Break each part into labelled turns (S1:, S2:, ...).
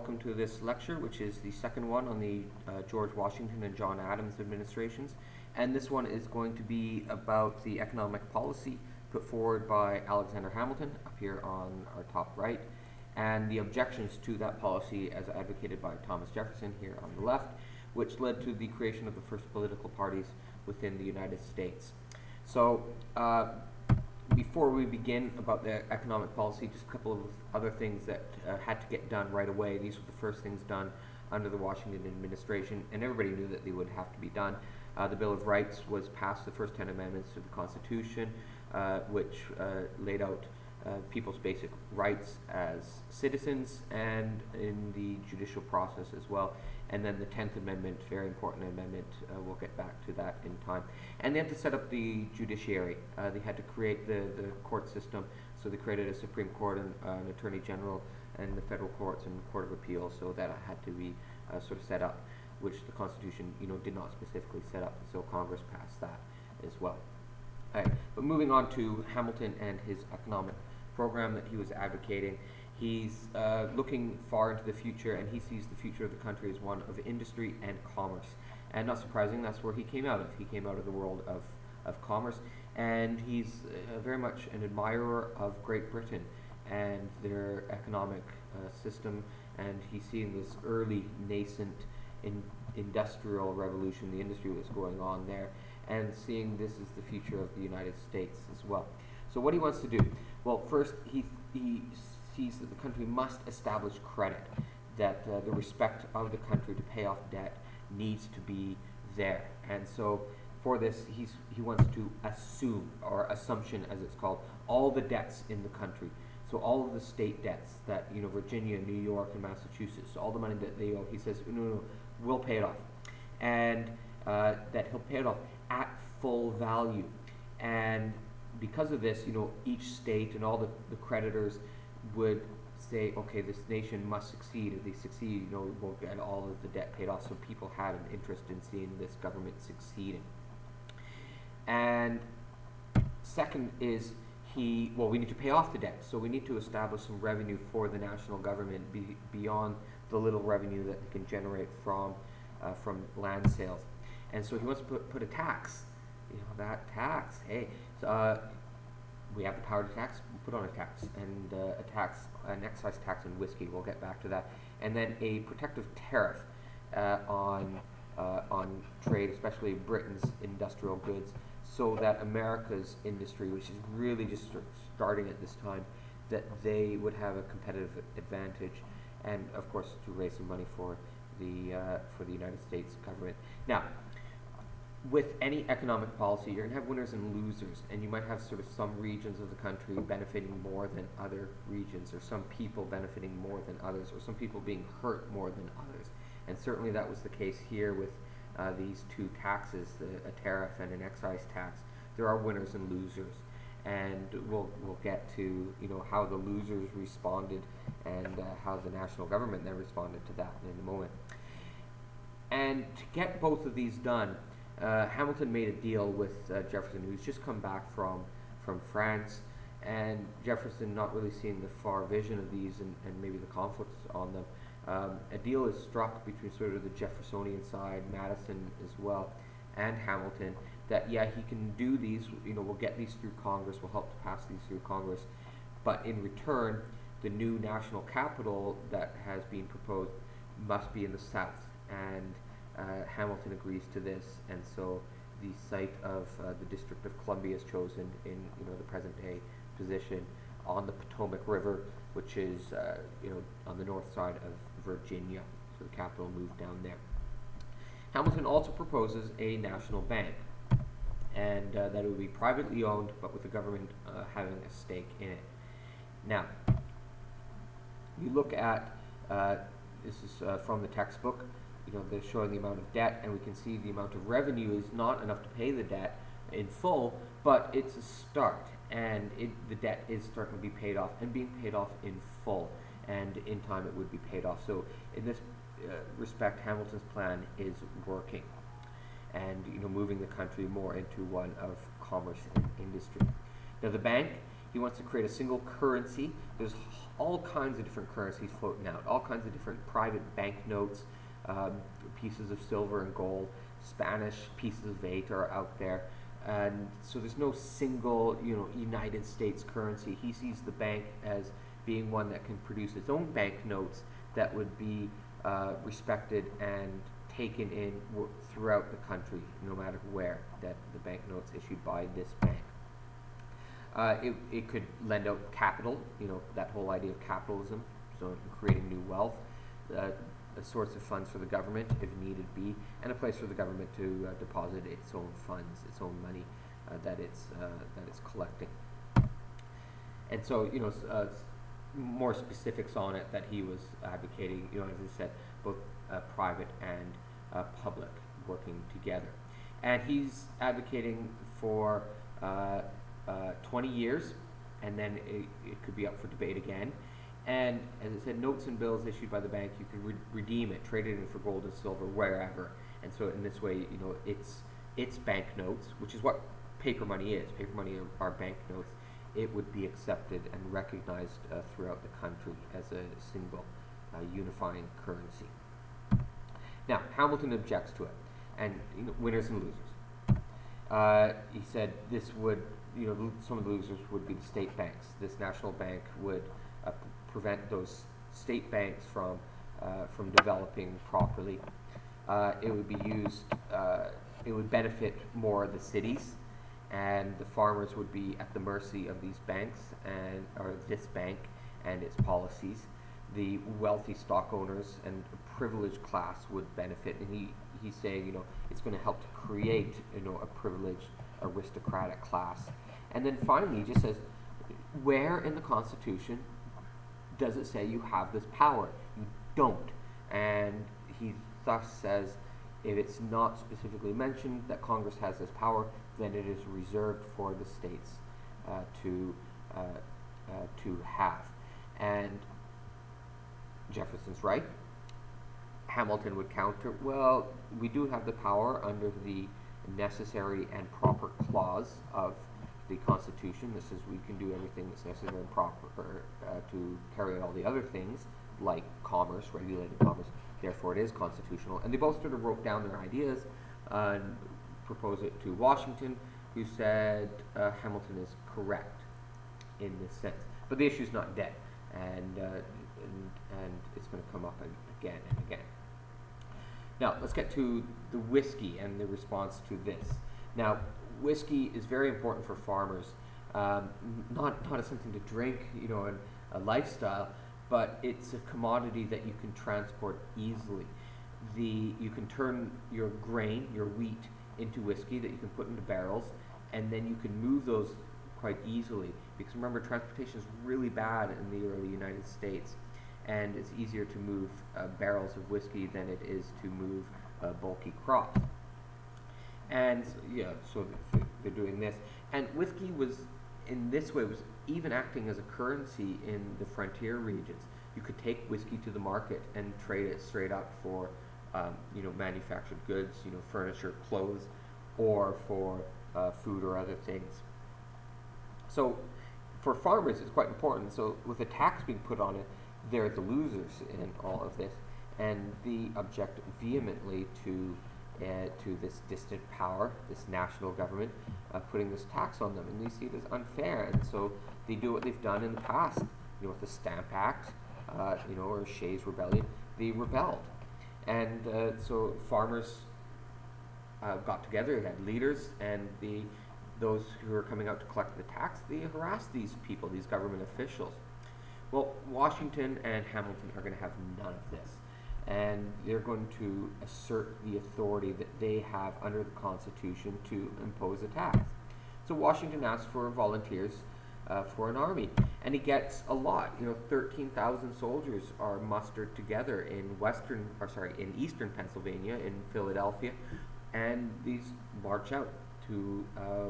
S1: welcome to this lecture, which is the second one on the George Washington and John Adams administrations. And this one is going to be about the economic policy put forward by Alexander Hamilton, up here on our top right, and the objections to that policy as advocated by Thomas Jefferson here on the left, which led to the creation of the first political parties within the United States. So, before we begin about the economic policy, just a couple of other things that had to get done right away. These were the first things done under the Washington administration, and everybody knew that they would have to be done. The Bill of Rights was passed, the first 10 amendments to the Constitution, which laid out people's basic rights as citizens and in the judicial process as well. And then the 10th Amendment, very important amendment, we'll get back to that in time. And they had to set up the judiciary. They had to create the court system, so they created a Supreme Court and an Attorney General and the federal courts and Court of Appeals, so that had to be sort of set up, which the Constitution, did not specifically set up, so Congress passed that as well. All right, but moving on to Hamilton and his economic program that he was advocating. He's looking far into the future, and he sees the future of the country as one of industry and commerce. And not surprising, that's where he came out of. He came out of the world of commerce, and he's very much an admirer of Great Britain and their economic system, and he's seeing this early nascent industrial revolution, the industry that's going on there, and seeing this as the future of the United States as well. So what he wants to do, well, first he sees that the country must establish credit, that the respect of the country to pay off debt needs to be there. And so for this, he wants to assume, or assumption as it's called, all the debts in the country. So all of the state debts that, Virginia, New York, and Massachusetts, all the money that they owe, he says, no, we'll pay it off. And that he'll pay it off at full value. And because of this, each state and all the creditors would say, okay, this nation must succeed. If they succeed, we'll get all of the debt paid off. So people had an interest in seeing this government succeeding. And second is we need to pay off the debt. So we need to establish some revenue for the national government beyond the little revenue that they can generate from land sales. And so he wants to put a tax. That tax, hey, we have the power to tax, we'll put on a tax, and an excise tax on whiskey, we'll get back to that, and then a protective tariff on trade, especially Britain's industrial goods, so that America's industry, which is really just starting at this time, that they would have a competitive advantage, and of course to raise some money for the United States government. Now, with any economic policy, you're going to have winners and losers, and you might have sort of some regions of the country benefiting more than other regions, or some people benefiting more than others, or some people being hurt more than others. And certainly that was the case here with these two taxes, a tariff and an excise tax. There are winners and losers, and we'll get to how the losers responded and how the national government then responded to that in a moment. And to get both of these done, Hamilton made a deal with Jefferson, who's just come back from France, and Jefferson, not really seeing the far vision of these and maybe the conflicts on them. A deal is struck between sort of the Jeffersonian side, Madison as well, and Hamilton, that he can do these, we'll get these through Congress, we'll help to pass these through Congress, but in return, the new national capital that has been proposed must be in the South, and Hamilton agrees to this, and so the site of the District of Columbia is chosen in the present day position on the Potomac River, which is on the north side of Virginia. So the capital moved down there. Hamilton also proposes a national bank, and that it would be privately owned, but with the government having a stake in it. Now, you look at this is from the textbook. They're showing the amount of debt, and we can see the amount of revenue is not enough to pay the debt in full, but it's a start, and the debt is starting to be paid off and being paid off in full, and in time it would be paid off. So in this respect, Hamilton's plan is working, and moving the country more into one of commerce and industry. Now the bank, He wants to create a single currency. There's all kinds of different currencies floating out, all kinds of different private banknotes, pieces of silver and gold, Spanish pieces of eight are out there. And so there's no single, United States currency. He sees the bank as being one that can produce its own banknotes that would be respected and taken in throughout the country, no matter where that the banknotes issued by this bank. It could lend out capital, that whole idea of capitalism, so creating new wealth, a source of funds for the government if needed be, and a place for the government to deposit its own funds, its own money that it's collecting. And so, more specifics on it that he was advocating, as I said, both private and public working together. And he's advocating for 20 years, and then it could be up for debate again. And as I said, notes and bills issued by the bank, you can redeem it, trade it in for gold and silver wherever. And so in this way, it's banknotes, which is what paper money is. Paper money are banknotes. It would be accepted and recognized throughout the country as a single unifying currency. Now, Hamilton objects to it, and winners and losers. He said this would, some of the losers would be the state banks. This national bank would prevent those state banks from developing properly. It would be used. It would benefit more the cities, and the farmers would be at the mercy of these banks or this bank and its policies. The wealthy stock owners and privileged class would benefit, and he's saying, it's going to help to create, a privileged aristocratic class. And then finally, he just says, where in the Constitution does it say you have this power? You don't. And he thus says, if it's not specifically mentioned that Congress has this power, then it is reserved for the states to have. And Jefferson's right. Hamilton would counter, well, we do have the power under the necessary and proper clause of the Constitution. This is, we can do everything that's necessary and proper to carry out all the other things, like commerce, regulated commerce. Therefore, it is constitutional. And they both sort of wrote down their ideas and proposed it to Washington, who said Hamilton is correct in this sense. But the issue's not dead, and it's going to come up again and again. Now, let's get to the whiskey and the response to this. Now, whiskey is very important for farmers, not as something to drink, and a lifestyle, but it's a commodity that you can transport easily. You can turn your grain, your wheat, into whiskey that you can put into barrels, and then you can move those quite easily. Because remember, transportation is really bad in the early United States, and it's easier to move barrels of whiskey than it is to move bulky crops. And so they're doing this. And whiskey was, in this way, was even acting as a currency in the frontier regions. You could take whiskey to the market and trade it straight up for, manufactured goods, furniture, clothes, or for food or other things. So for farmers, it's quite important. So with a tax being put on it, they're the losers in all of this, and they object vehemently to this distant power, this national government, putting this tax on them, and they see it as unfair. And so they do what they've done in the past, with the Stamp Act, or Shays Rebellion. They rebelled, and so farmers got together, they had leaders, and those who were coming out to collect the tax, they harassed these people, these government officials. Well, Washington and Hamilton are going to have none of this, and they're going to assert the authority that they have under the Constitution to impose a tax. So Washington asks for volunteers for an army, and he gets a lot. 13,000 soldiers are mustered together in eastern Pennsylvania, in Philadelphia, and these march out to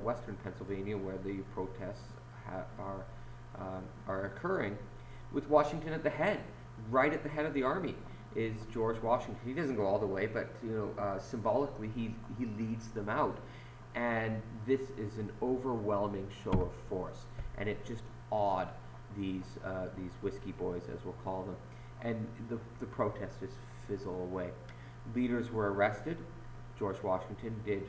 S1: western Pennsylvania, where the protests are occurring, with Washington at the head. Right at the head of the army is George Washington. He doesn't go all the way, but symbolically he leads them out, and this is an overwhelming show of force, and it just awed these whiskey boys, as we'll call them, and the protests just fizzle away. Leaders were arrested. George Washington did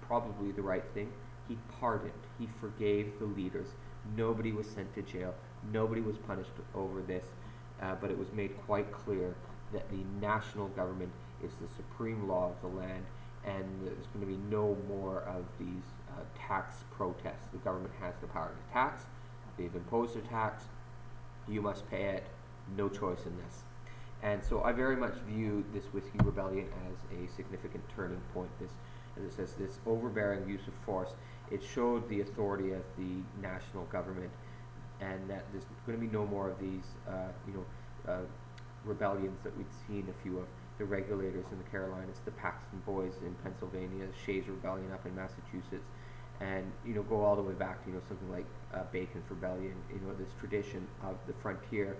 S1: probably the right thing. He pardoned. He forgave the leaders. Nobody was sent to jail. Nobody was punished over this. But it was made quite clear that the national government is the supreme law of the land, and there's going to be no more of these tax protests. The government has the power to tax. They've imposed a tax. You must pay it. No choice in this. And so I very much view this whiskey rebellion as a significant turning point. This, as it says, this overbearing use of force, it showed the authority of the national government, and that there's going to be no more of these, rebellions that we'd seen a few of. The regulators in the Carolinas, the Paxton Boys in Pennsylvania, Shays Rebellion up in Massachusetts, and go all the way back to something like Bacon's Rebellion. This tradition of the frontier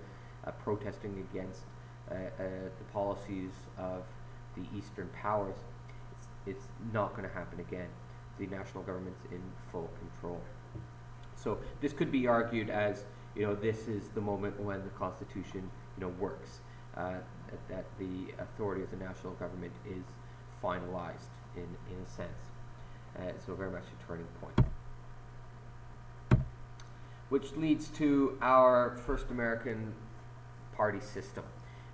S1: protesting against the policies of the Eastern powers. It's not going to happen again. The national government's in full control. So this could be argued as this is the moment when the Constitution works. That the authority of the national government is finalized in a sense. So very much a turning point. Which leads to our first American party system.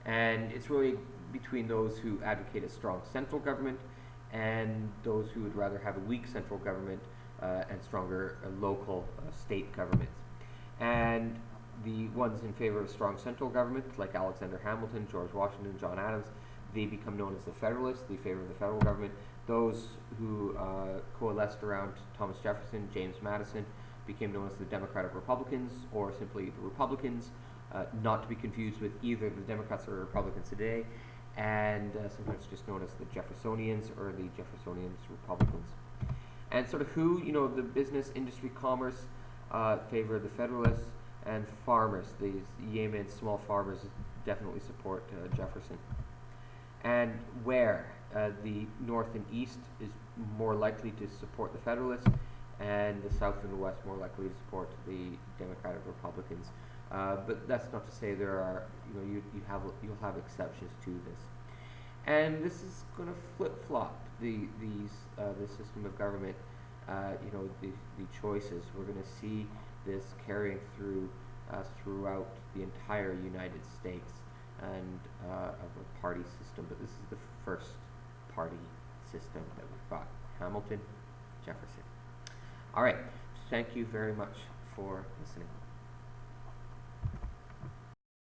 S1: And it's really between those who advocate a strong central government and those who would rather have a weak central government and stronger local state governments. And the ones in favor of a strong central government, like Alexander Hamilton, George Washington, John Adams, they become known as the Federalists. They favor the federal government. Those who coalesced around Thomas Jefferson, James Madison, became known as the Democratic Republicans, or simply the Republicans, not to be confused with either the Democrats or Republicans today, and sometimes just known as the Jeffersonians or the Jeffersonians Republicans. And sort of who, the business, industry, commerce favor the Federalists, and farmers, these yeomen, small farmers, definitely support Jefferson. And where the North and East is more likely to support the Federalists, and the South and the West more likely to support the Democratic Republicans. But that's not to say there are, you'll have exceptions to this. And this is going to flip-flop the system of government. The choices. We're going to see this carrying through throughout the entire United States and of a party system. But this is the first party system that we've got. Hamilton, Jefferson. All right. Thank you very much for listening.